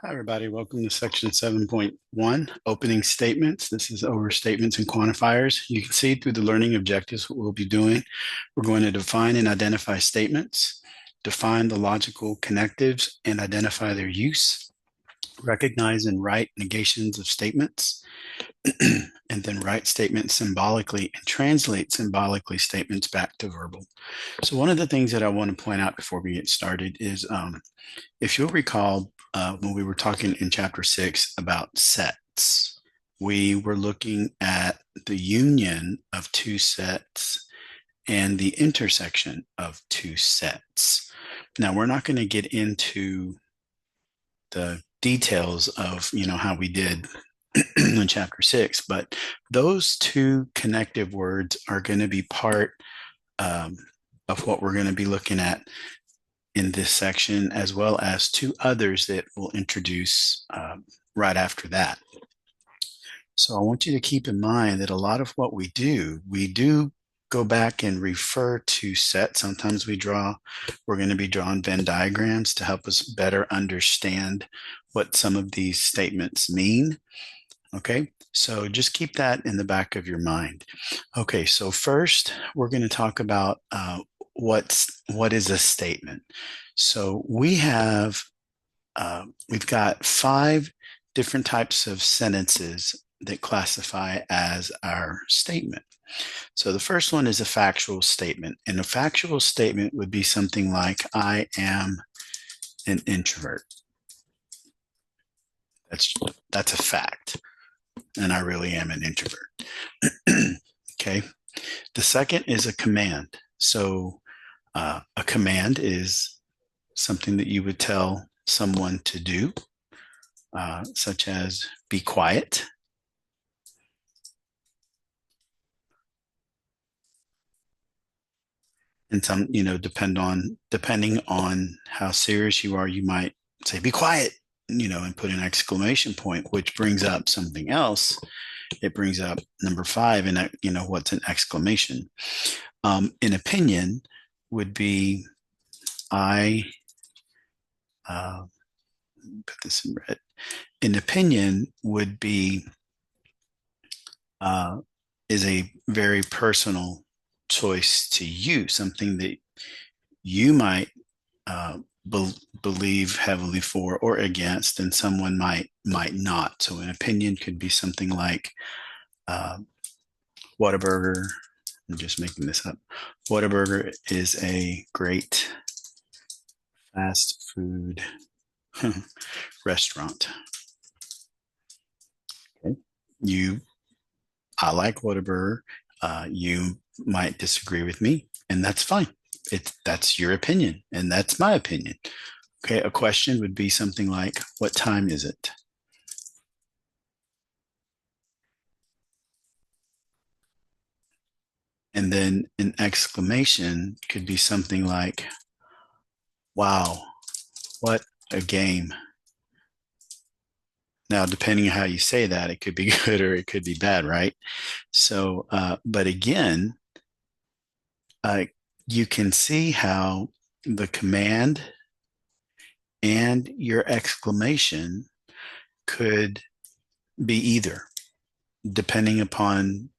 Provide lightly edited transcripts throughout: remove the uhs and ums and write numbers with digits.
Hi, everybody. Welcome to section 7.1, opening statements. This is over statements and quantifiers. You can see through the learning objectives what we'll be doing. We're going to define and identify statements, define the logical connectives and identify their use, recognize and write negations of statements, and then write statements symbolically and translate symbolically statements back to verbal. So one of the things that I want to point out before we get started is if you'll recall, when we were talking in chapter 6 about sets, we were looking at the union of two sets and the intersection of two sets. Now, we're not going to get into the details of, how we did in chapter 6, but those two connective words are going to be part of what we're going to be looking at in this section, as well as two others that we'll introduce right after that. So I want you to keep in mind that a lot of what we do go back and refer to sets. Sometimes we're going to be drawing Venn diagrams to help us better understand what some of these statements mean. Okay, so just keep that in the back of your mind. Okay, so first we're going to talk about what is a statement. So we've got 5 different types of sentences that classify as our statement. So the first one is a factual statement, and a factual statement would be something like, I am an introvert. That's a fact, and I really am an introvert. Okay. The second is a command. So a command is something that you would tell someone to do, such as be quiet. And some, depending on how serious you are, you might say, be quiet, and put an exclamation point, which brings up something else. It brings up number 5, and what's an exclamation? An opinion would be, I put this in red. An opinion would be is a very personal choice to you, something that you might believe heavily for or against, and someone might not. So an opinion could be something like Whataburger. I'm just making this up. Whataburger is a great fast food restaurant. Okay. I like Whataburger. You might disagree with me, and that's fine. That's your opinion, and that's my opinion. Okay, a question would be something like, what time is it? And then an exclamation could be something like, wow, what a game. Now, depending on how you say that, it could be good or it could be bad, right? So, but again, you can see how the command and your exclamation could be either, depending upon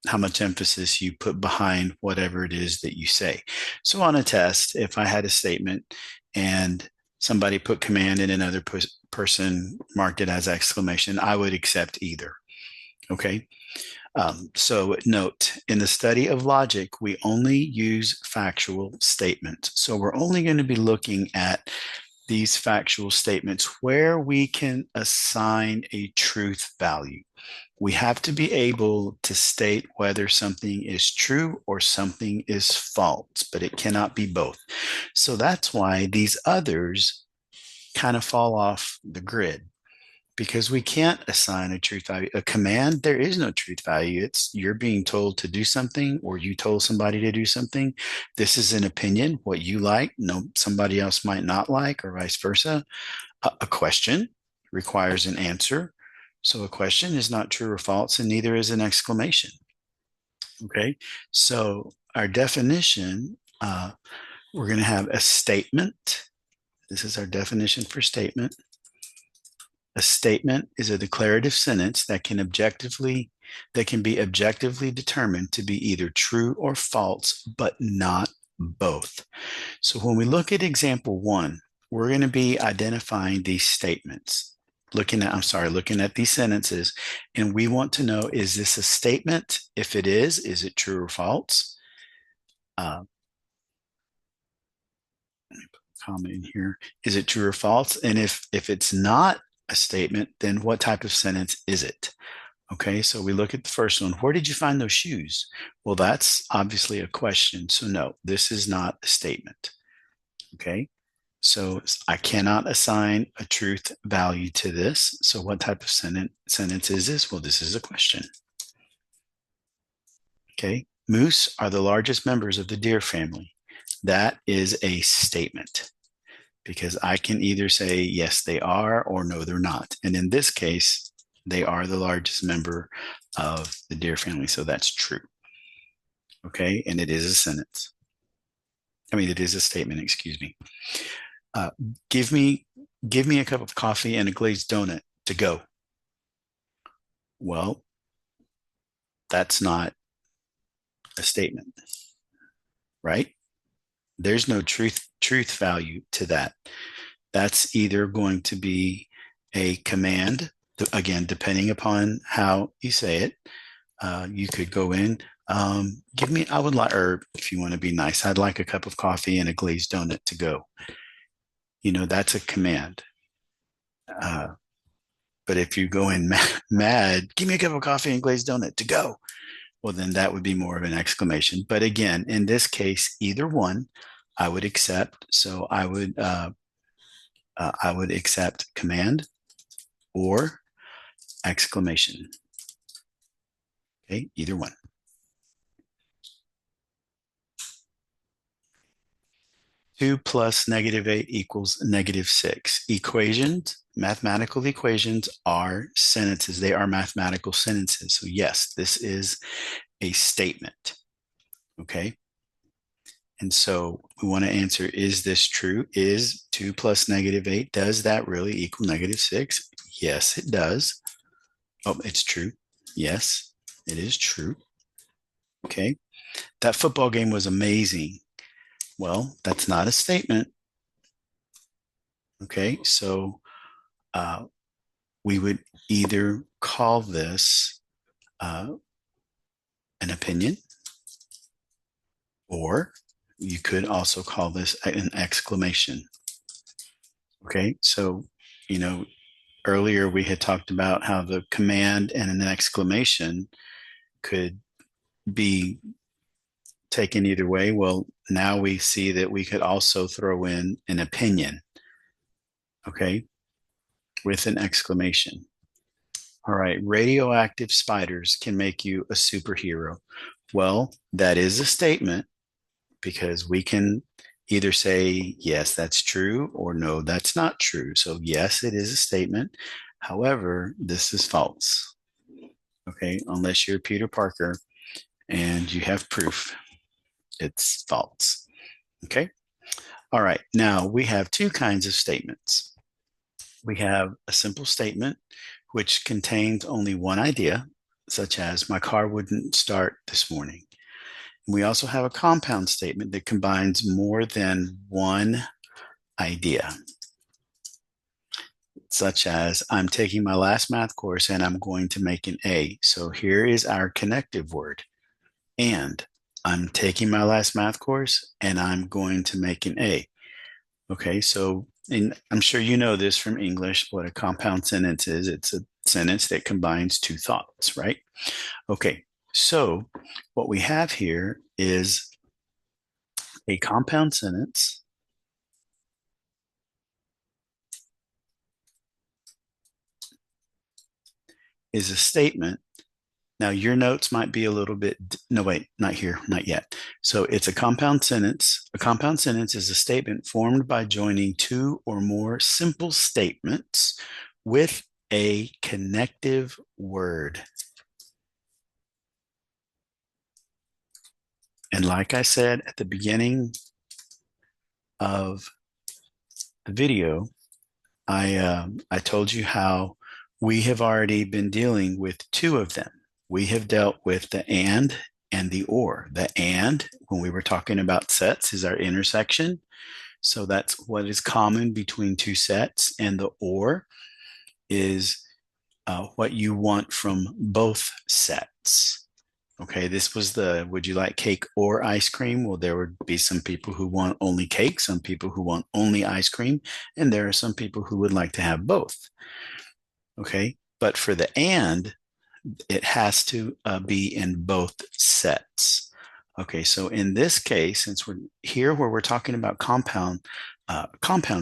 how much emphasis you put behind whatever it is that you say. So on a test, if I had a statement and somebody put command and another person marked it as exclamation, I would accept either. Okay. So note, in the study of logic, we only use factual statements. So we're only going to be looking at these factual statements where we can assign a truth value. We have to be able to state whether something is true or something is false, but it cannot be both. So that's why these others kind of fall off the grid, because we can't assign a truth value. A command, there is no truth value. It's you're being told to do something, or you told somebody to do something. This is an opinion, what you like, no, somebody else might not like, or vice versa. A question requires an answer. So a question is not true or false, and neither is an exclamation. Okay, so our definition, we're going to have a statement This is our definition for statement. A statement is a declarative sentence that can be objectively determined to be either true or false, but not both. So when we look at example one, we're going to be identifying these statements, looking at these sentences, and we want to know, is this a statement? If it is it true or false? Let me put a comment in here. Is it true or false? And if it's not a statement, then what type of sentence is it? Okay, so we look at the first one. Where did you find those shoes? Well, that's obviously a question. So no, this is not a statement. Okay, so I cannot assign a truth value to this. So what type of sentence is this? Well, this is a question. Okay, moose are the largest members of the deer family. That is a statement, because I can either say, yes, they are, or no, they're not. And in this case, they are the largest member of the deer family. So that's true. Okay. And it is a sentence. It is a statement, excuse me. Uh, give me a cup of coffee and a glazed donut to go. Well, that's not a statement, right? There's no truth value to that. That's either going to be a command, again, depending upon how you say it. You could go in, I would like, or if you want to be nice, I'd like a cup of coffee and a glazed donut to go. That's a command. But if you go in mad, give me a cup of coffee and glazed donut to go. Well, then that would be more of an exclamation. But again, in this case, either one I would accept. So I would accept command or exclamation. Okay, either one. 2 plus -8 equals -6. Equations, mathematical equations are sentences. They are mathematical sentences. So yes, this is a statement. Okay. And so we want to answer, is this true? Is 2 plus -8, does that really equal -6? Yes, it does. Oh, it's true. Yes, it is true. Okay. That football game was amazing. Well, that's not a statement. Okay. So we would either call this an opinion, or you could also call this an exclamation. Okay. So, earlier we had talked about how the command and an exclamation could be taken either way. Well, now we see that we could also throw in an opinion, okay, with an exclamation. All right, radioactive spiders can make you a superhero. Well, that is a statement, because we can either say, yes, that's true, or no, that's not true. So yes, it is a statement. However, this is false. Okay, unless you're Peter Parker and you have proof, it's false. Okay. All right. Now we have two kinds of statements. We have a simple statement, which contains only one idea, such as my car wouldn't start this morning. We also have a compound statement that combines more than one idea, such as I'm taking my last math course and I'm going to make an A. So here is our connective word. And I'm taking my last math course and I'm going to make an A. Okay, so and I'm sure you know this from English, what a compound sentence is. It's a sentence that combines two thoughts, right? Okay, so what we have here is a compound sentence is a statement. Now your notes might be a little bit, no, wait, not here, not yet. So it's a compound sentence. A compound sentence is a statement formed by joining two or more simple statements with a connective word. And like I said at the beginning of the video, I told you how we have already been dealing with two of them. We have dealt with the and the or. The and, when we were talking about sets, is our intersection. So that's what is common between two sets. And the or is what you want from both sets. Okay, this was the would you like cake or ice cream? Well, there would be some people who want only cake, some people who want only ice cream, and there are some people who would like to have both. Okay, but for the and, it has to be in both sets. Okay, so in this case, since we're here where we're talking about compound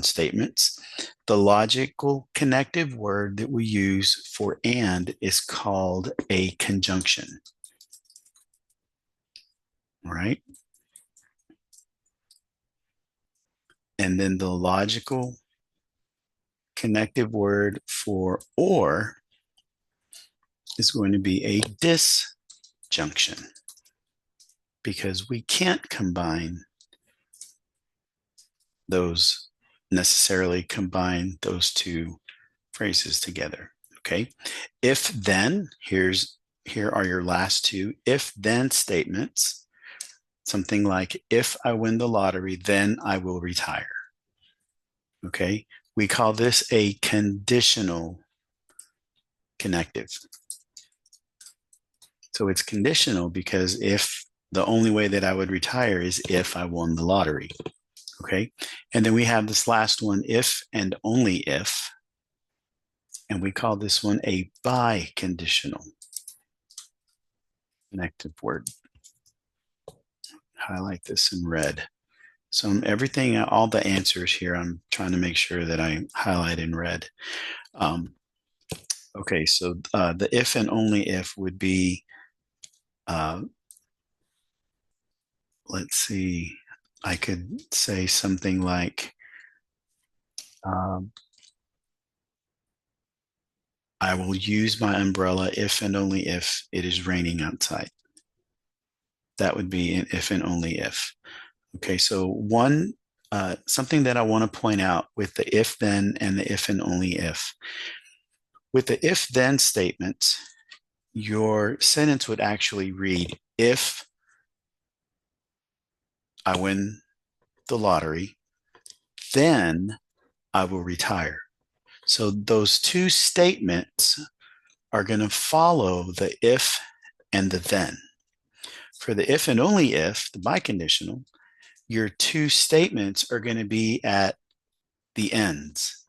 statements, the logical connective word that we use for and is called a conjunction. All right. And then the logical connective word for or is going to be a disjunction, because we can't combine those necessarily combine those two phrases together. Okay. If then, here are your last two if then statements. Something like, if I win the lottery, then I will retire. Okay. We call this a conditional connective. So it's conditional because if the only way that I would retire is if I won the lottery. Okay. And then we have this last one, if and only if. And we call this one a biconditional connective word. Highlight this in red. So everything, all the answers here, I'm trying to make sure that I highlight in red. Okay, so the if and only if would be, let's see, I could say something like, I will use my umbrella if and only if it is raining outside. That would be an if and only if. Okay, so something that I want to point out with the if then and the if and only if. With the if then statements, your sentence would actually read, if I win the lottery, then I will retire. So those two statements are going to follow the if and the then. For the if and only if, the biconditional, your two statements are going to be at the ends.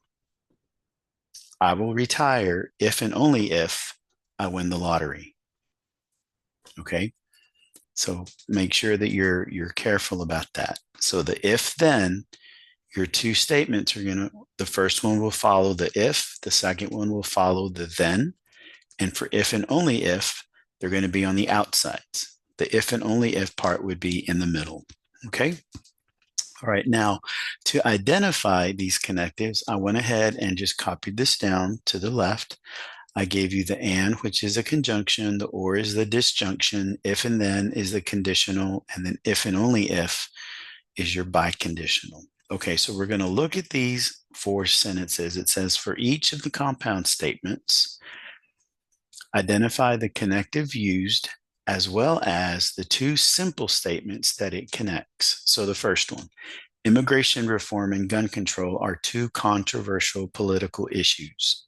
I will retire if and only if I win the lottery. Okay. So make sure that you're careful about that. So the if then, your two statements are the first one will follow the if, the second one will follow the then. And for if and only if, they're going to be on the outsides. The if and only if part would be in the middle. Okay. All right, now to identify these connectives, I went ahead and just copied this down to the left. I gave you the and, which is a conjunction, the or is the disjunction, if and then is the conditional, and then if and only if is your biconditional. Okay, so we're going to look at these four sentences. It says, for each of the compound statements, identify the connective used as well as the two simple statements that it connects. So the first one, immigration reform and gun control are two controversial political issues.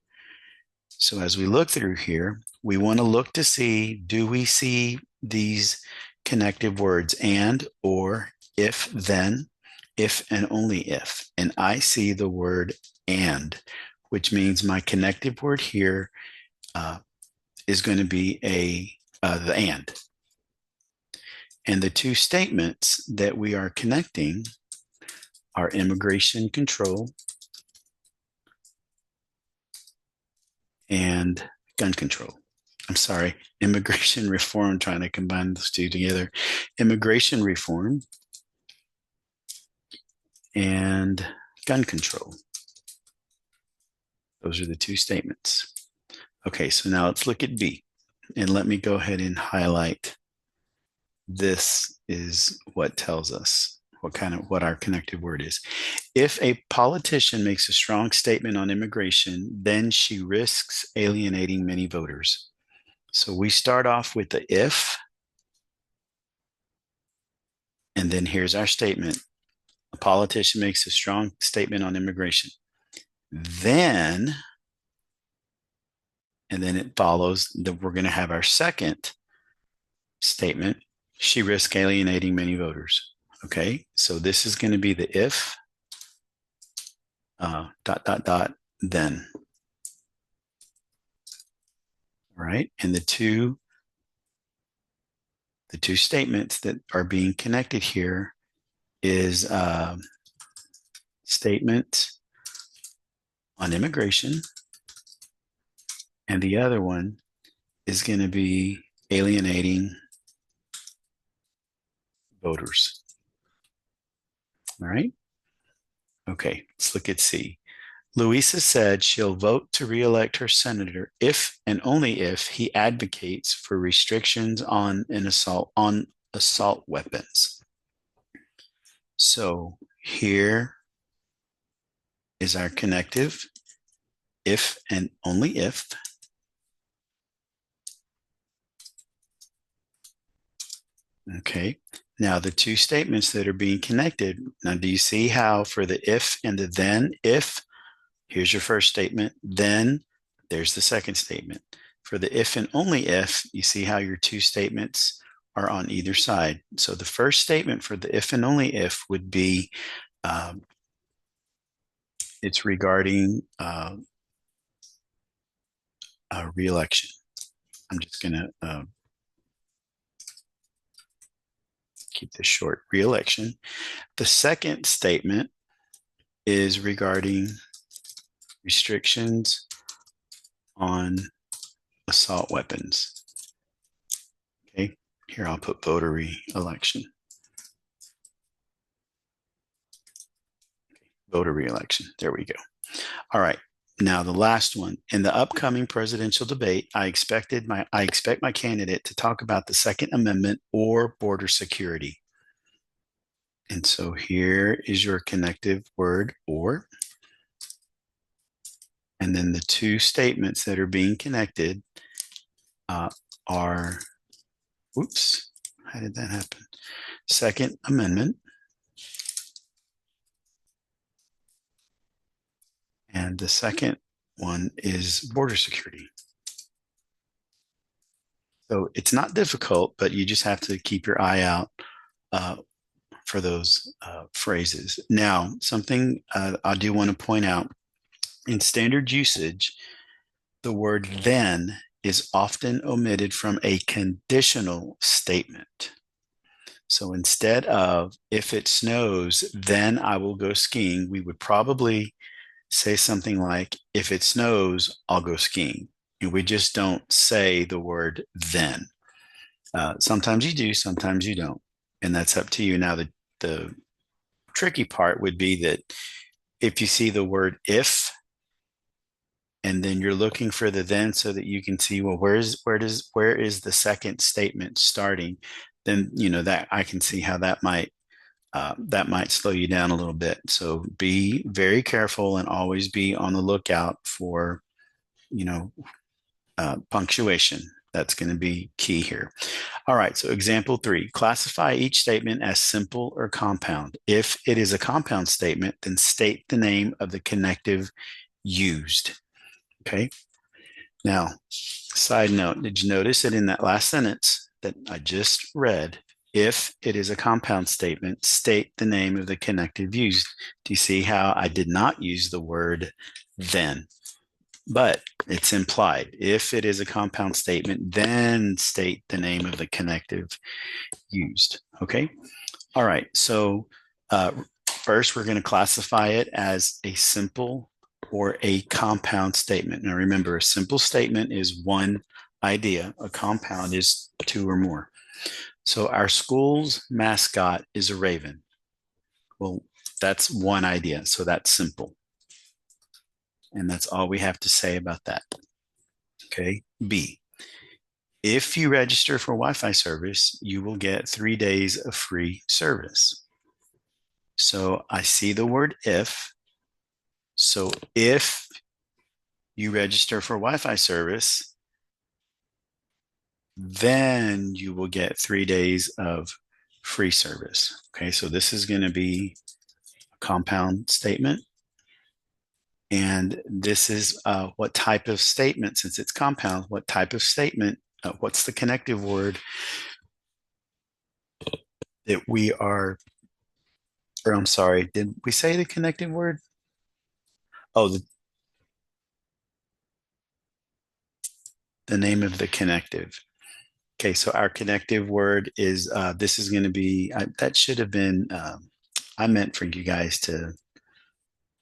So as we look through here, we want to look to see, do we see these connective words and, or, if, then, if, and only if. And I see the word and, which means my connective word here is going to be the and. And the two statements that we are connecting are immigration control and gun control. I'm sorry, immigration reform, trying to combine those two together. Immigration reform and gun control. Those are the two statements. Okay, so now let's look at B. And let me go ahead and highlight. This is what tells us. what our connective word is. If a politician makes a strong statement on immigration, then she risks alienating many voters. So we start off with the if, and then here's our statement. A politician makes a strong statement on immigration. Then, and then it follows that we're going to have our second statement. She risks alienating many voters. Okay, so this is going to be the if, then. All right, and the two statements that are being connected here is statement on immigration, and the other one is going to be alienating voters. All right. Okay, let's look at C. Louisa said she'll vote to reelect her senator if and only if he advocates for restrictions on assault weapons. So here is our connective, if and only if. Okay, now the two statements that are being connected. Now, do you see how for the if and the then, if, here's your first statement, then there's the second statement. For the if and only if, you see how your two statements are on either side. So the first statement for the if and only if would be, it's regarding re-election. I'm just going to keep this short, re-election. The second statement is regarding restrictions on assault weapons. Okay, here I'll put voter re-election. Voter re-election, there we go. All right, now the last one. In the upcoming presidential debate, I expect my candidate to talk about the Second Amendment or border security. And so here is your connective word, or. And then the two statements that are being connected are, whoops, how did that happen? Second Amendment. And the second one is border security. So it's not difficult, but you just have to keep your eye out for those phrases. Now, something I do want to point out, in standard usage, the word then is often omitted from a conditional statement. So instead of, if it snows, then I will go skiing, we would probably say something like, if it snows, I'll go skiing. And we just don't say the word then. Sometimes you do, sometimes you don't. And that's up to you. Now, the tricky part would be that if you see the word if, and then you're looking for the then so that you can see, well, where is the second statement starting? Then, that I can see how that might slow you down a little bit. So be very careful and always be on the lookout for, punctuation. That's going to be key here. All right, so example 3, classify each statement as simple or compound. If it is a compound statement, then state the name of the connective used. Okay. Now, side note, did you notice that in that last sentence that I just read, if it is a compound statement, state the name of the connective used? Do you see how I did not use the word then? But it's implied. If it is a compound statement, then state the name of the connective used. Okay. All right. So first, we're going to classify it as a simple or a compound statement. Now, remember, a simple statement is one idea. A compound is two or more. So our school's mascot is a raven. Well, that's one idea. So that's simple. And that's all we have to say about that. Okay. B, if you register for Wi-Fi service, you will get 3 days of free service. So I see the word if. So if you register for Wi-Fi service, then you will get 3 days of free service. Okay, so this is going to be a compound statement. And this is what type of statement, since it's compound, what type of statement, what's the connective word that we are, or I'm sorry, did we say the connective word? Oh, the name of the connective. Okay, so our connective word is, this is going to be, that should have been, I meant for you guys to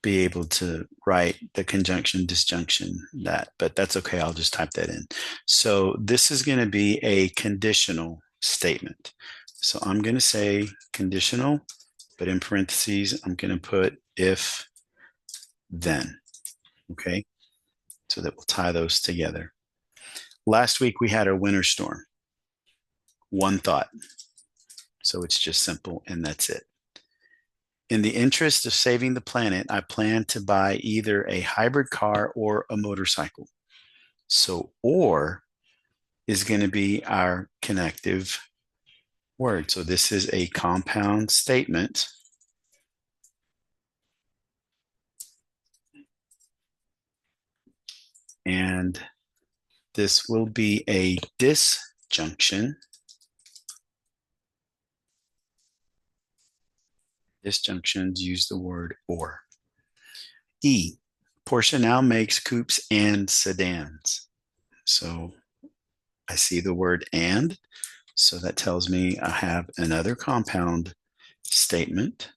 be able to write the conjunction, disjunction, that, but that's okay. I'll just type that in. So this is going to be a conditional statement. So I'm going to say conditional, but in parentheses, I'm going to put if, then. Okay, so that we'll tie those together. Last week we had a winter storm. One thought. So it's just simple, and that's it. In the interest of saving the planet, I plan to buy either a hybrid car or a motorcycle. So, or is going to be our connective word. So this is a compound statement. And this will be a disjunction. Disjunctions use the word or. E, Porsche now makes coupes and sedans. So I see the word and. So that tells me I have another compound statement.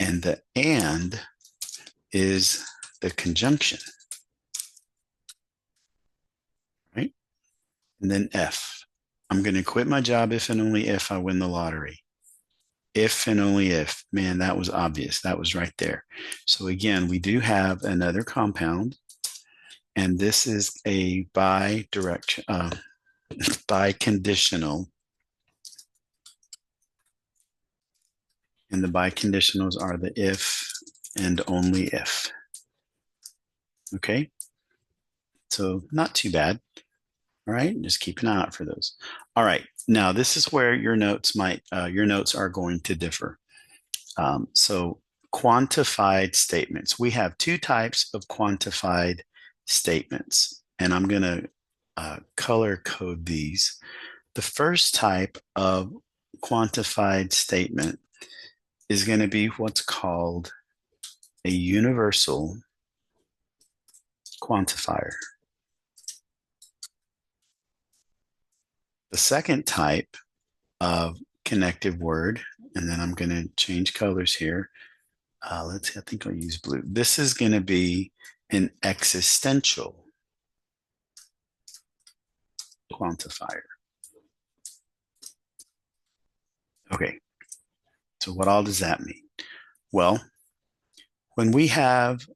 And the and is the conjunction, right? And then F. I'm going to quit my job if and only if I win the lottery. If and only if. Man, that was obvious. That was right there. So again, we do have another compound, and this is a bidirectional, biconditional. And the biconditionals are the if and only if. Okay, so not too bad. All right, just keep an eye out for those. All right, now this is where your notes are going to differ. So quantified statements. We have two types of quantified statements, and I'm going to color code these. The first type of quantified statement is going to be what's called a universal quantifier. The second type of connective word, and then I'm going to change colors here. Let's see, I think I'll use blue. This is going to be an existential quantifier. Okay, so what all does that mean? Well, when we have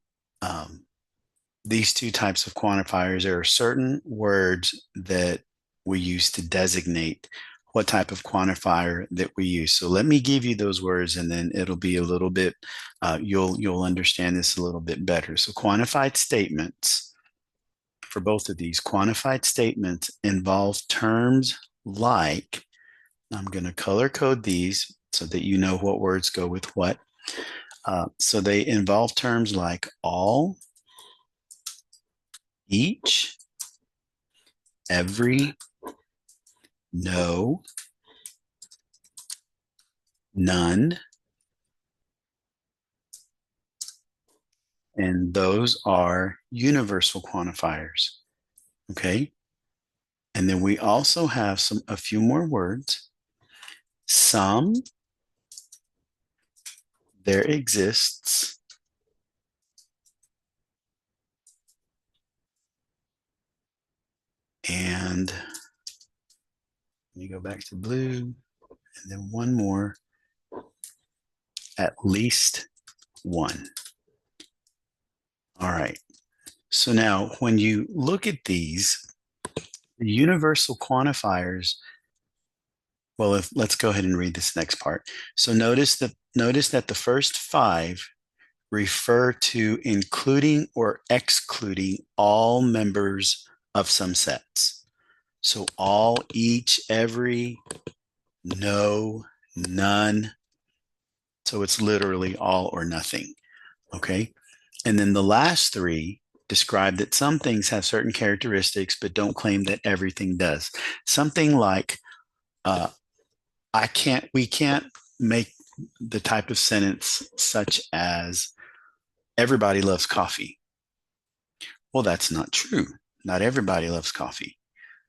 these two types of quantifiers, there are certain words that we use to designate what type of quantifier that we use. So let me give you those words, and then it'll be a little bit, you'll understand this a little bit better. So quantified statements, for both of these, quantified statements involve terms like, I'm going to color code these so that you know what words go with what. So they involve terms like all, each, every, no, none, and those are universal quantifiers. Okay. And then we also have a few more words. Some, there exists, and let me go back to blue, and then one more, at least one. All right. So now when you look at these, the universal quantifiers Well, let's go ahead and read this next part. So notice that the first five refer to including or excluding all members of some sets. So all, each, every, no, none. So it's literally all or nothing. Okay. And then the last three describe that some things have certain characteristics, but don't claim that everything does. Something like, uh, we can't make the type of sentence such as, everybody loves coffee. Well, that's not true. Not everybody loves coffee.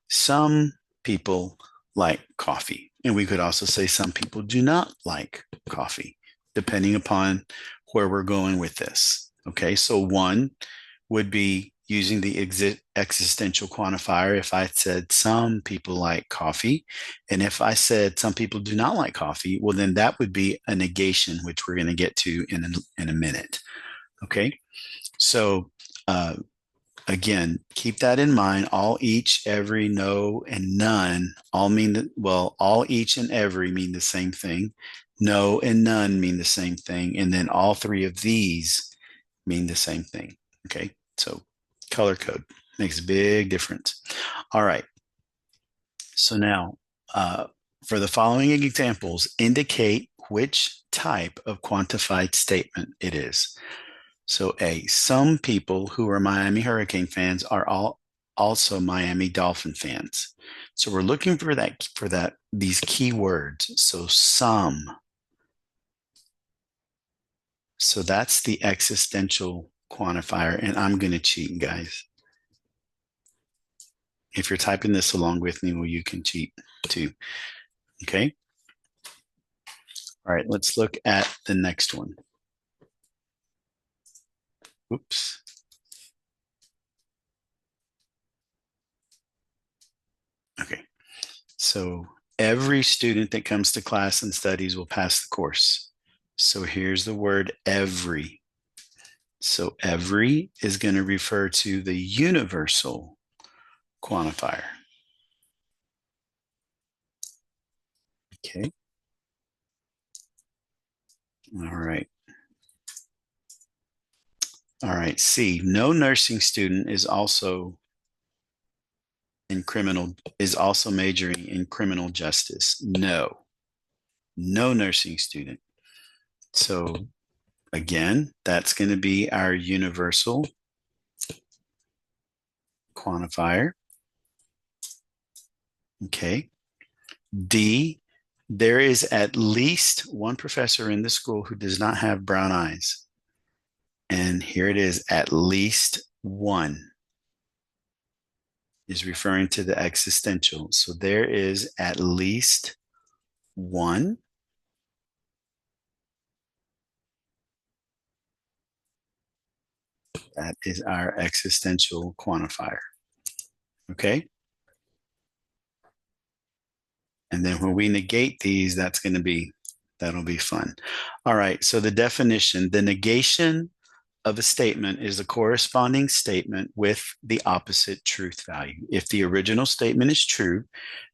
Some people like coffee. And we could also say some people do not like coffee, depending upon where we're going with this. Okay, so one would be using the existential quantifier if I said some people like coffee. And if I said some people do not like coffee, well, then that would be a negation, which we're going to get to in a minute. Okay, so again, keep that in mind. All, each, every, no, and none all mean that, well, all, each, and every mean the same thing. No and none mean the same thing. And then all three of these mean the same thing. Okay. So color code makes a big difference. All right. So now, for the following examples, indicate which type of quantified statement it is. So A, some people who are Miami Hurricane fans are also Miami Dolphin fans. So we're looking for these key words. So some. So that's the existential quantifier, and I'm going to cheat, guys. If you're typing this along with me, well, you can cheat too. Okay. All right, let's look at the next one. Oops. Okay. So every student that comes to class and studies will pass the course. So here's the word every. So every is going to refer to the universal quantifier. Okay. All right. All right. C, no nursing student is also majoring in criminal justice. No nursing student. So again, that's going to be our universal quantifier. Okay. D, there is at least one professor in the school who does not have brown eyes. And here it is, at least one is referring to the existential. So there is at least one. That is our existential quantifier. Okay. And then when we negate these, that'll be fun. All right. So the definition, the negation of a statement is a corresponding statement with the opposite truth value. If the original statement is true,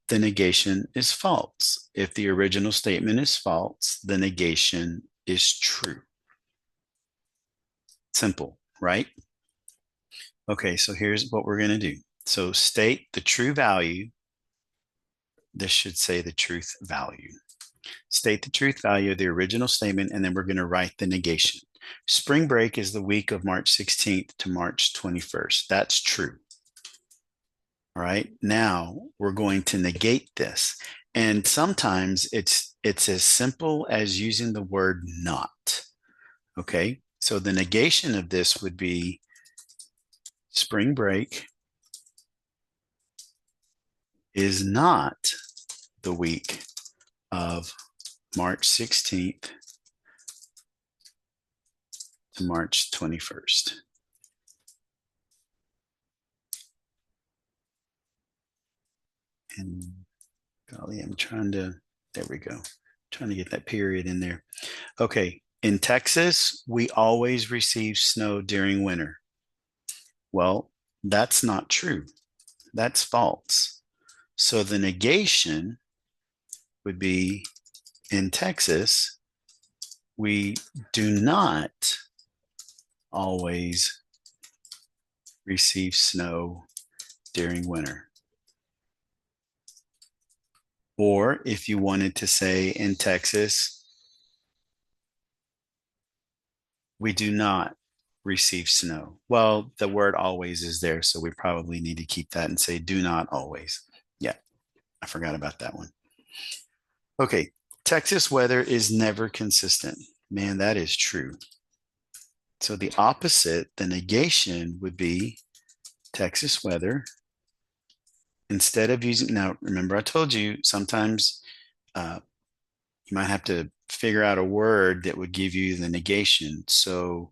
the negation is false. If the original statement is false, the negation is true. Simple, right? Okay, so here's what we're going to do. So state the true value. This should say the truth value. State the truth value of the original statement, and then we're going to write the negation. Spring break is the week of March 16th to March 21st. That's true. All right. Now we're going to negate this. And sometimes it's as simple as using the word not. Okay. So the negation of this would be spring break is not the week of March 16th to March 21st. And golly, there we go. Trying to get that period in there. Okay. In Texas, we always receive snow during winter. Well, that's not true. That's false. So the negation would be in Texas, we do not always receive snow during winter. Or if you wanted to say in Texas, we do not receive snow. Well, the word always is there, so we probably need to keep that and say do not always. Yeah, I forgot about that one. Okay, Texas weather is never consistent. Man, that is true. So the opposite, the negation would be Texas weather. Instead of using, now remember I told you sometimes you might have to figure out a word that would give you the negation. So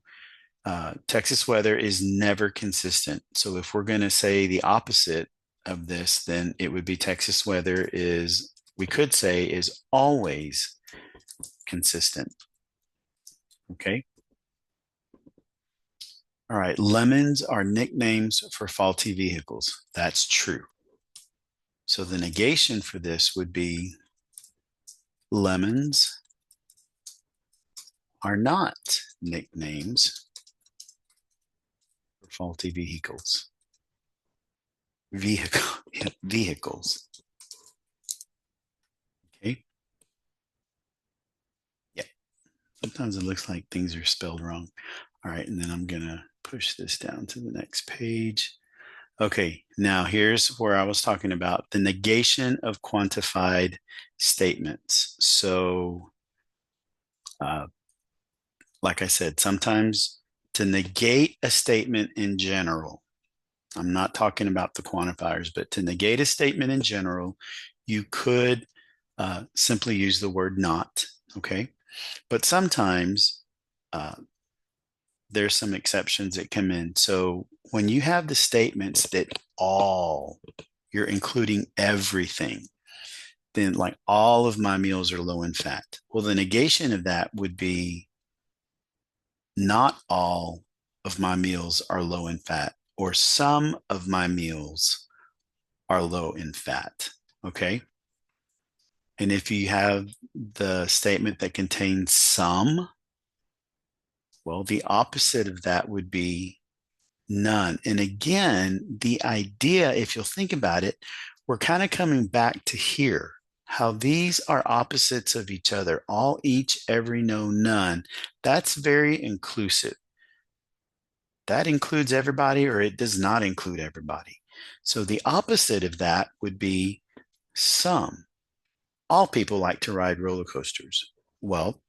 Texas weather is never consistent. So if we're going to say the opposite of this, then it would be Texas weather is, we could say, is always consistent. Okay. All right. Lemons are nicknames for faulty vehicles. That's true. So the negation for this would be lemons are not nicknames for faulty vehicles. Vehicles. Okay. Yeah. Sometimes it looks like things are spelled wrong. All right. And then I'm going to push this down to the next page. Okay. Now here's where I was talking about the negation of quantified statements. So, like I said, sometimes to negate a statement in general, I'm not talking about the quantifiers, but to negate a statement in general, you could simply use the word not, okay? But sometimes there's some exceptions that come in. So when you have the statements that all, you're including everything, then like all of my meals are low in fat. Well, the negation of that would be not all of my meals are low in fat, or some of my meals are low in fat. Okay. And if you have the statement that contains some, well, the opposite of that would be none. And again, the idea, if you'll think about it, we're kind of coming back to here, how these are opposites of each other, all, each, every, no, none. That's very inclusive. That includes everybody, or it does not include everybody. So the opposite of that would be some. All people like to ride roller coasters. Well,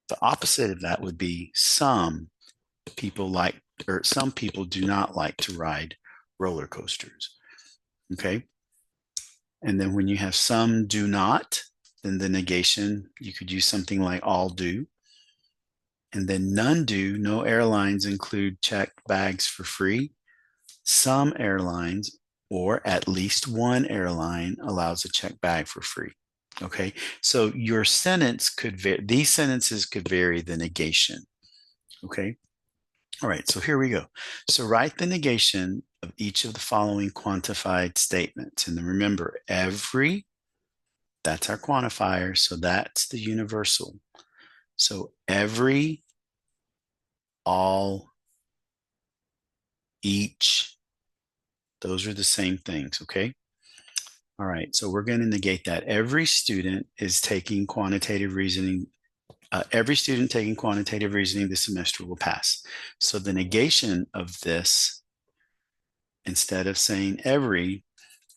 the opposite of that would be some people like, or some people do not like to ride roller coasters. Okay. And then when you have some do not, then the negation, you could use something like all do. And then none do. No airlines include checked bags for free. Some airlines, or at least one airline, allows a checked bag for free. Okay. So your sentence could vary, these sentences could vary the negation. Okay. All right. So here we go. So write the negation of each of the following quantified statements. And then remember, every, that's our quantifier. So that's the universal. So every, all, each, those are the same things. Okay. All right. So we're going to negate that. Every student is taking quantitative reasoning. Every student taking quantitative reasoning this semester will pass. So the negation of this, instead of saying every,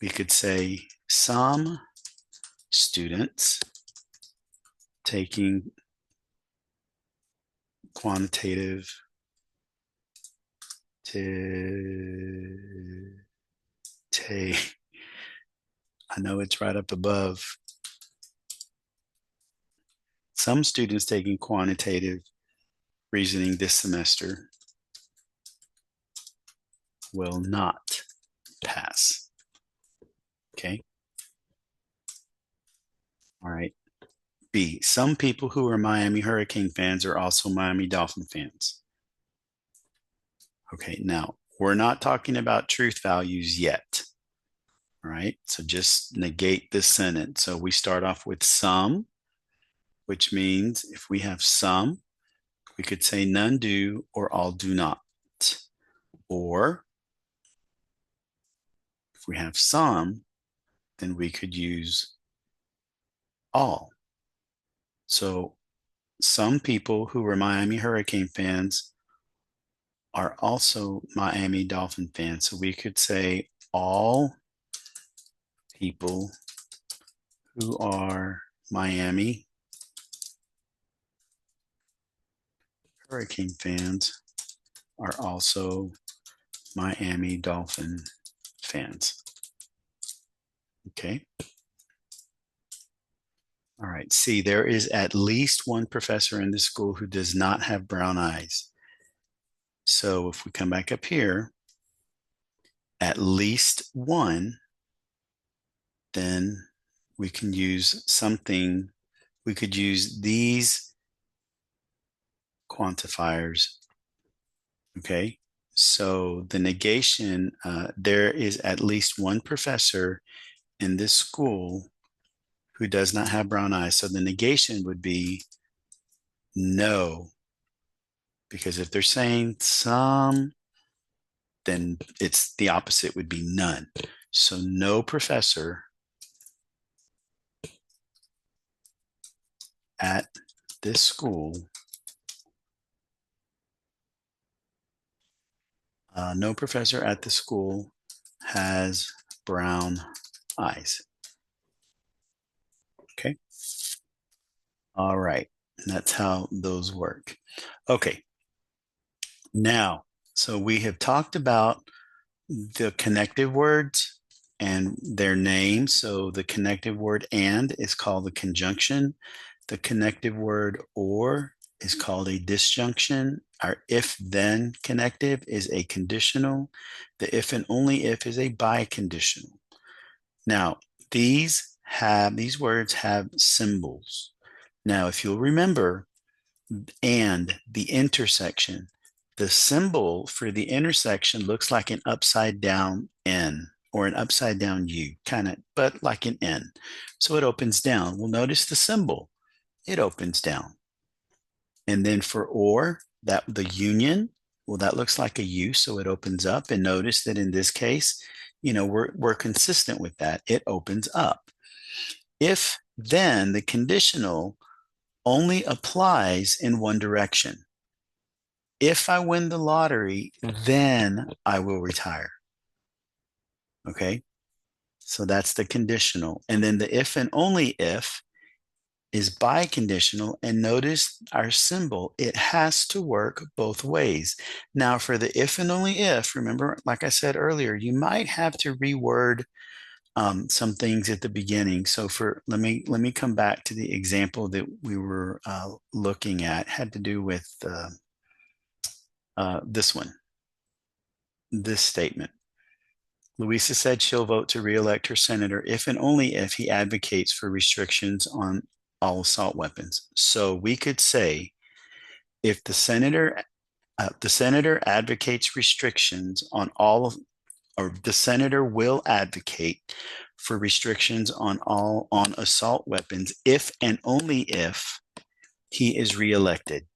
we could say some students taking quantitative I know it's right up above. Some students taking quantitative reasoning this semester will not pass. Okay. All right. B, some people who are Miami Hurricane fans are also Miami Dolphin fans. Okay, now we're not talking about truth values yet. All right, so just negate this sentence. So we start off with some, which means if we have some, we could say none do or all do not. Or if we have some, then we could use all. So some people who were Miami Hurricane fans are also Miami Dolphin fans. So we could say all people who are Miami Hurricane fans are also Miami Dolphin fans. Okay. All right. See, there is at least one professor in this school who does not have brown eyes. So if we come back up here, at least one, then we can use something. We could use these quantifiers. Okay. So the negation, there is at least one professor in this school who does not have brown eyes. So the negation would be no, because if they're saying some, then it's the opposite would be none. So no professor at this school, no professor at the school has brown eyes. Okay. All right. That's how those work. Okay. Now, so we have talked about the connective words and their names. So the connective word and is called the conjunction. The connective word or is called a disjunction. Our if then connective is a conditional. The if and only if is a biconditional. Now, these words have symbols. Now, if you'll remember, and the intersection, the symbol for the intersection looks like an upside down N or an upside down U, kind of, but like an N. So it opens down. Well, notice the symbol, it opens down. And then for or, that the union, well, that looks like a U, so it opens up. And notice that in this case, we're consistent with that. It opens up. If then the conditional only applies in one direction. If I win the lottery, then I will retire. Okay. So that's the conditional. And then the if and only if is biconditional. And notice our symbol, it has to work both ways. Now, for the if and only if, remember, like I said earlier, you might have to reword some things at the beginning. So let me come back to the example that we were looking at. It had to do with this one, this statement. Louisa said she'll vote to reelect her senator if and only if he advocates for restrictions on all assault weapons. So we could say if the senator advocates restrictions on all, or the senator will advocate for restrictions on assault weapons if and only if he is reelected.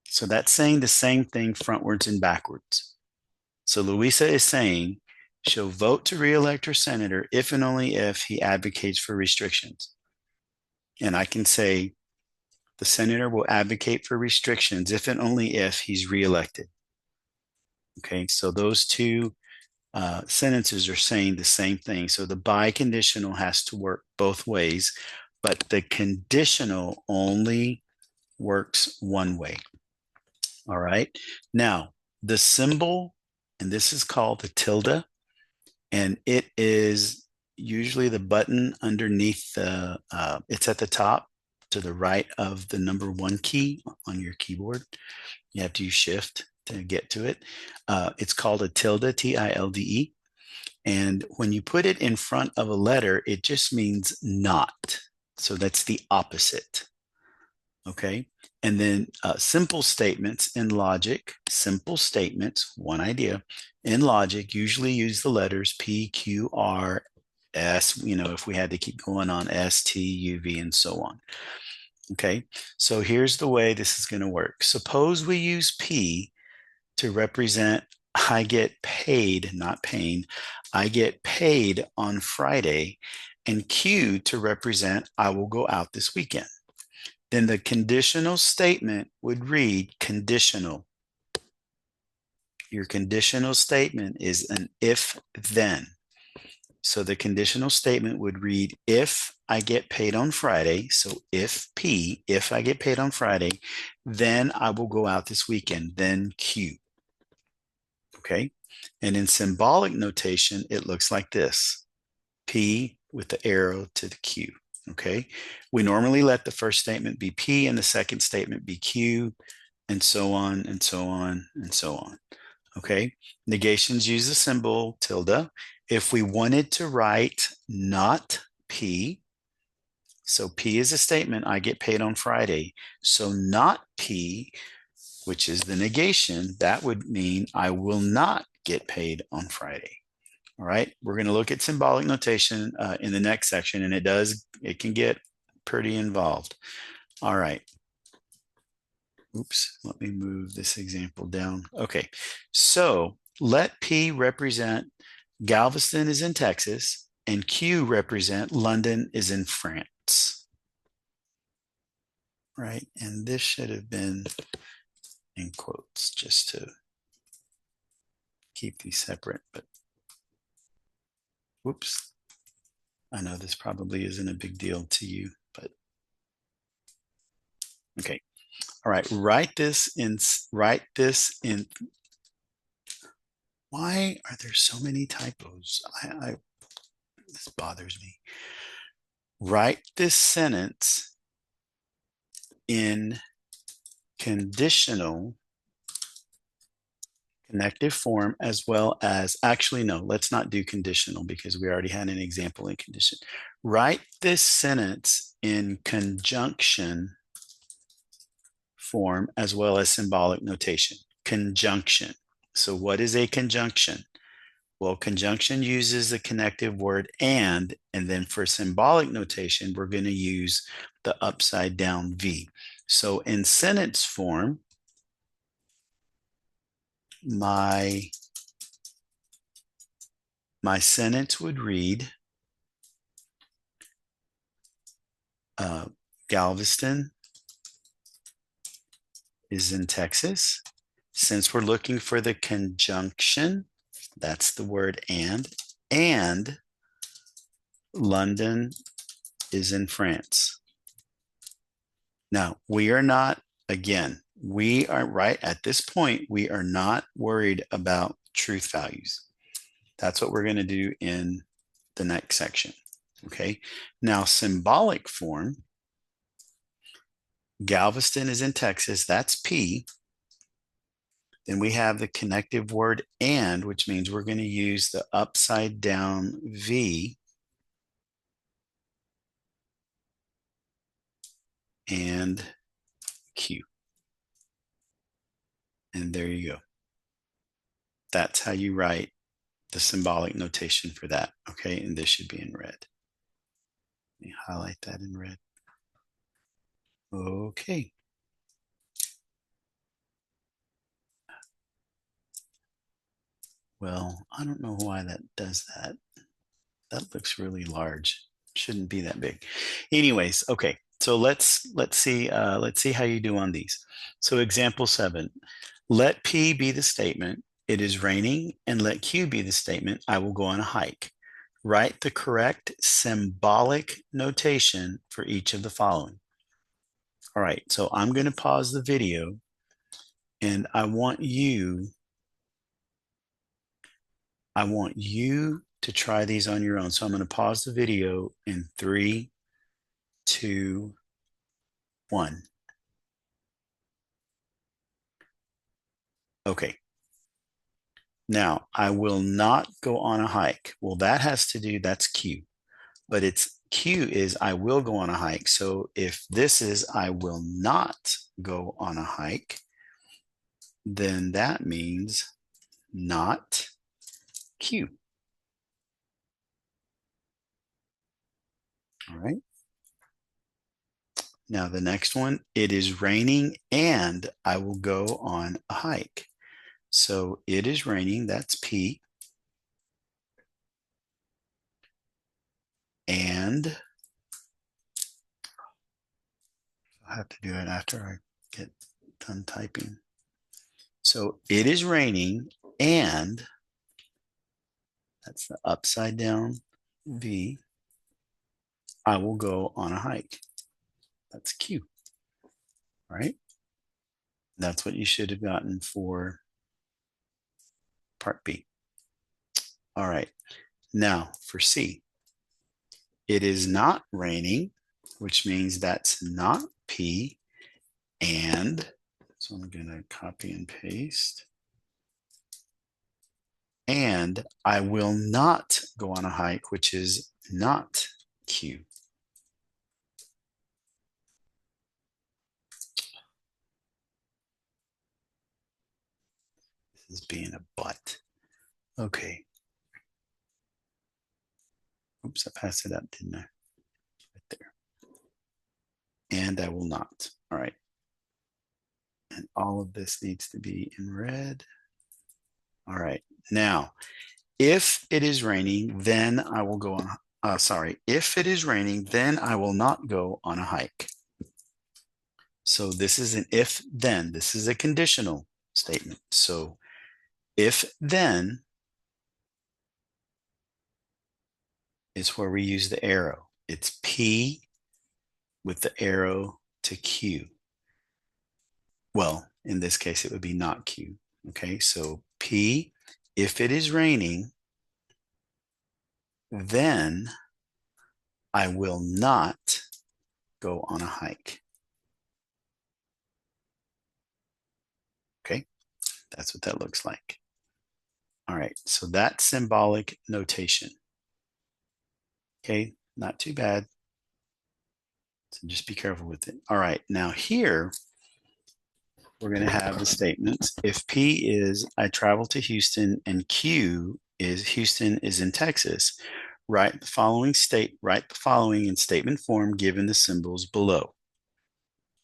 So that's saying the same thing frontwards and backwards. So Louisa is saying she'll vote to reelect her senator if and only if he advocates for restrictions. And I can say the senator will advocate for restrictions if and only if he's reelected. Okay, so those two sentences are saying the same thing. So the biconditional has to work both ways, but the conditional only works one way. All right. Now, the symbol, and this is called the tilde, and it is usually the button underneath it's at the top to the right of the number 1 key on your keyboard. You have to use shift to get to it. It's called a tilde, T-I-L-D-E. And when you put it in front of a letter, it just means not. So that's the opposite. Okay. And then simple statements in logic, simple statements, one idea in logic usually use the letters P, Q, R, S, if we had to keep going on S, T, U, V, and so on. Okay. So here's the way this is going to work. Suppose we use P to represent I get paid, not paying, I get paid on Friday, and Q to represent I will go out this weekend. Then the conditional statement would read conditional. Your conditional statement is an if then. So the conditional statement would read if I get paid on Friday, so if P, if I get paid on Friday, then I will go out this weekend, then Q. Okay. And in symbolic notation, it looks like this. P with the arrow to the Q. Okay. We normally let the first statement be P and the second statement be Q, and so on and so on and so on. Okay. Negations use the symbol tilde. If we wanted to write not P, so P is a statement, I get paid on Friday. So not P, which is the negation, that would mean I will not get paid on Friday. All right, we're going to look at symbolic notation in the next section, and it can get pretty involved. All right. Oops, let me move this example down. Okay, so let P represent Galveston is in Texas, and Q represent London is in France. Right, and this should have been in quotes just to keep these separate, but whoops. I know this probably isn't a big deal to you, but okay. All right, write this in. Why are there so many typos? This bothers me. Write this sentence in conditional connective form as well as, actually, no, let's not do conditional because we already had an example in condition. Write this sentence in conjunction form as well as symbolic notation. Conjunction. So what is a conjunction? Well, conjunction uses the connective word and then for symbolic notation, we're going to use the upside down V. So in sentence form, my sentence would read, Galveston is in Texas. Since we're looking for the conjunction, that's the word and London is in France. Now, we are not, again, we are right at this point, we are not worried about truth values. That's what we're going to do in the next section. Okay. Now, symbolic form, Galveston is in Texas. That's P. Then we have the connective word and, which means we're going to use the upside down V and Q. And there you go. That's how you write the symbolic notation for that. Okay. And this should be in red. Let me highlight that in red. Okay. Well, I don't know why that does that. That looks really large. Shouldn't be that big. Anyways, okay. So let's see how you do on these. So example 7, let P be the statement, it is raining, and let Q be the statement, I will go on a hike. Write the correct symbolic notation for each of the following. All right, so I'm going to pause the video and I want you to try these on your own. So I'm going to pause the video in 3, 2, 1. Okay. Now, I will not go on a hike. Well, that's Q, but it's Q is I will go on a hike. So if this is I will not go on a hike, then that means not Q. All right. Now the next one, it is raining and I will go on a hike. So it is raining, that's P. And I'll have to do it after I get done typing. So it is raining and that's the upside down V. I will go on a hike. That's Q, right? That's what you should have gotten for part B. All right. Now for C, it is not raining, which means that's not P. And so I'm going to copy and paste. And I will not go on a hike, which is not Q. This is being a butt. Okay. Oops, I passed it up, didn't I? Right there. And I will not. All right. And all of this needs to be in red. All right. Now, if it is raining, then I will go on. If it is raining, then I will not go on a hike. So this is an if then. This is a conditional statement. So if then is where we use the arrow. It's P with the arrow to Q. Well, in this case, it would be not Q. Okay, so P, if it is raining, then I will not go on a hike. Okay, that's what that looks like. All right, so that's symbolic notation. Okay, not too bad. So just be careful with it. All right, now here, we're going to have the statements. If P is I travel to Houston and Q is Houston is in Texas, write the following in statement form given the symbols below.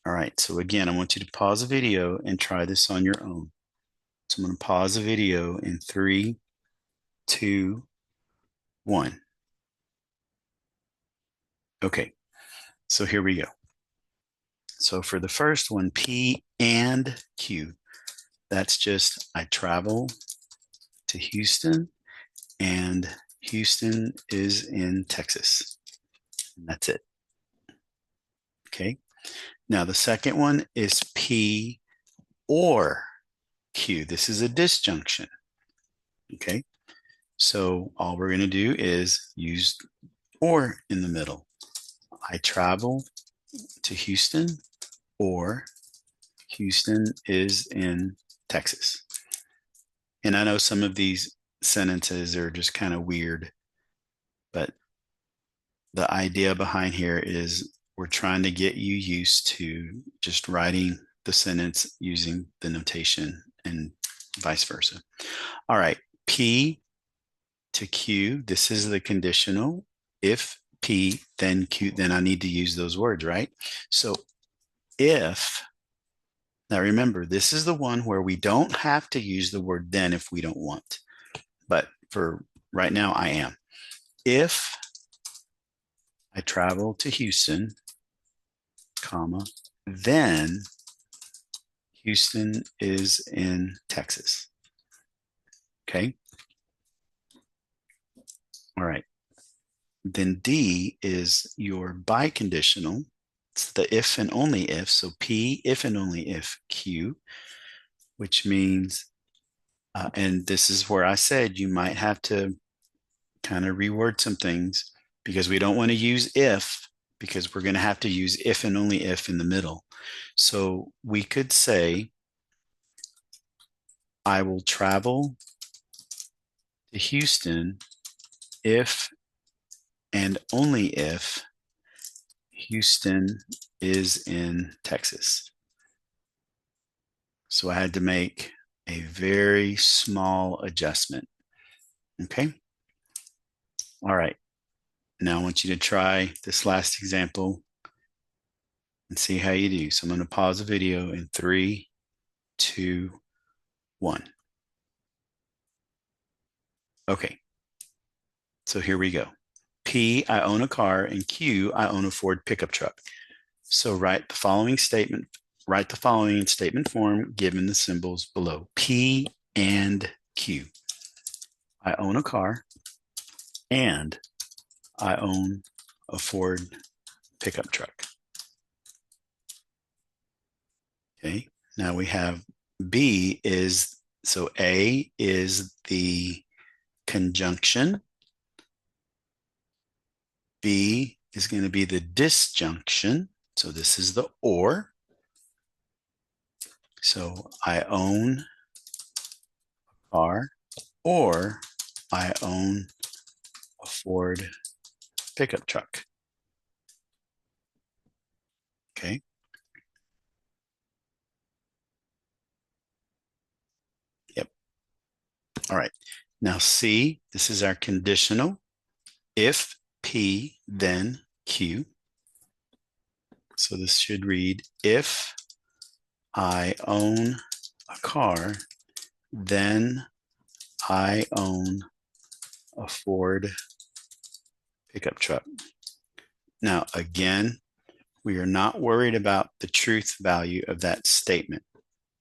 All right, so again, I want you to pause the video and try this on your own. So I'm going to pause the video in 3, 2, 1. Okay, so here we go. So for the first one, P and Q, that's just I travel to Houston and Houston is in Texas. And that's it. Okay. Now the second one is P or Q. This is a disjunction. Okay. So all we're going to do is use or in the middle. I travel to Houston or Houston is in Texas. And I know some of these sentences are just kind of weird, but the idea behind here is we're trying to get you used to just writing the sentence using the notation and vice versa. All right, P to Q, this is the conditional. If P, then Q, then I need to use those words, right? So if, now remember, this is the one where we don't have to use the word then if we don't want. But for right now, I am. If I travel to Houston, comma, then Houston is in Texas. Okay. All right. Then D is your biconditional. It's the if and only if. So P, if and only if Q, which means, and this is where I said you might have to kind of reword some things because we don't want to use if because we're going to have to use if and only if in the middle. So we could say, I will travel to Houston if and only if Houston is in Texas. So I had to make a very small adjustment. Okay. All right. Now I want you to try this last example and see how you do. So I'm going to pause the video in 3, 2, 1. Okay. So here we go. P, I own a car, and Q, I own a Ford pickup truck. So write the following in statement form given the symbols below. P and Q. I own a car and I own a Ford pickup truck. Okay, now we have B is, so A is the conjunction. B is going to be the disjunction. So this is the or. So I own a car or I own a Ford pickup truck. Okay. Yep. All right. Now C, this is our conditional. If P, then Q. So this should read, if I own a car, then I own a Ford pickup truck. Now, again, we are not worried about the truth value of that statement.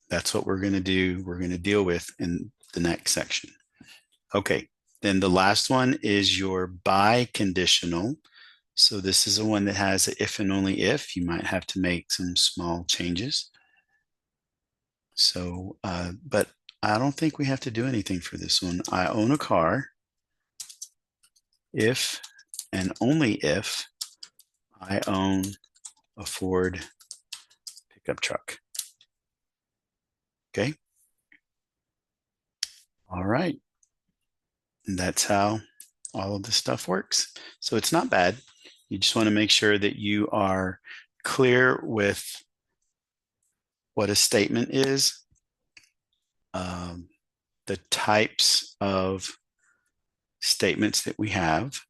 That's what we're going to do. We're going to deal with in the next section. Okay, then the last one is your biconditional. So this is the one that has a if and only if. You might have to make some small changes. So, but I don't think we have to do anything for this one. I own a car if and only if I own a Ford pickup truck. Okay. All right. And that's how all of this stuff works. So it's not bad. You just want to make sure that you are clear with what a statement is, the types of statements that we have.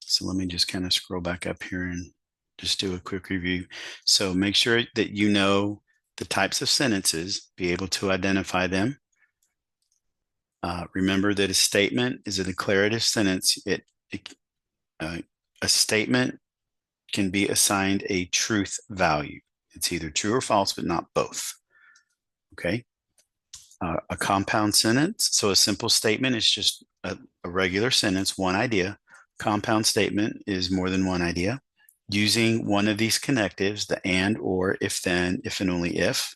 So let me just kind of scroll back up here and just do a quick review. So make sure that you know the types of sentences, be able to identify them. Remember that a statement is a declarative sentence. A statement can be assigned a truth value. It's either true or false, but not both. Okay. A compound sentence. So a simple statement is just a regular sentence, one idea. Compound statement is more than one idea. Using one of these connectives, the and, or, if then, if and only if.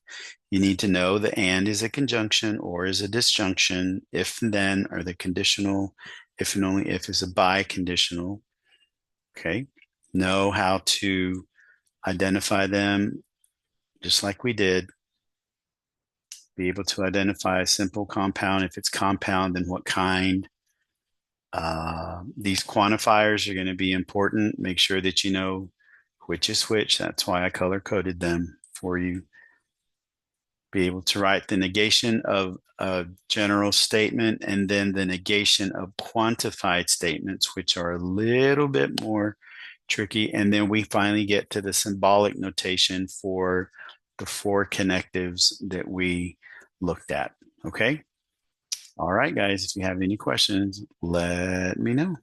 You need to know the and is a conjunction, or is a disjunction, if and then are the conditional, if and only if is a biconditional. Okay. Know how to identify them just like we did. Be able to identify a simple compound. If it's compound, then what kind. These quantifiers are going to be important. Make sure that you know which is which. That's why I color coded them for you. Be able to write the negation of a general statement and then the negation of quantified statements, which are a little bit more tricky. And then we finally get to the symbolic notation for the 4 connectives that we looked at. Okay. All right, guys, if you have any questions, let me know.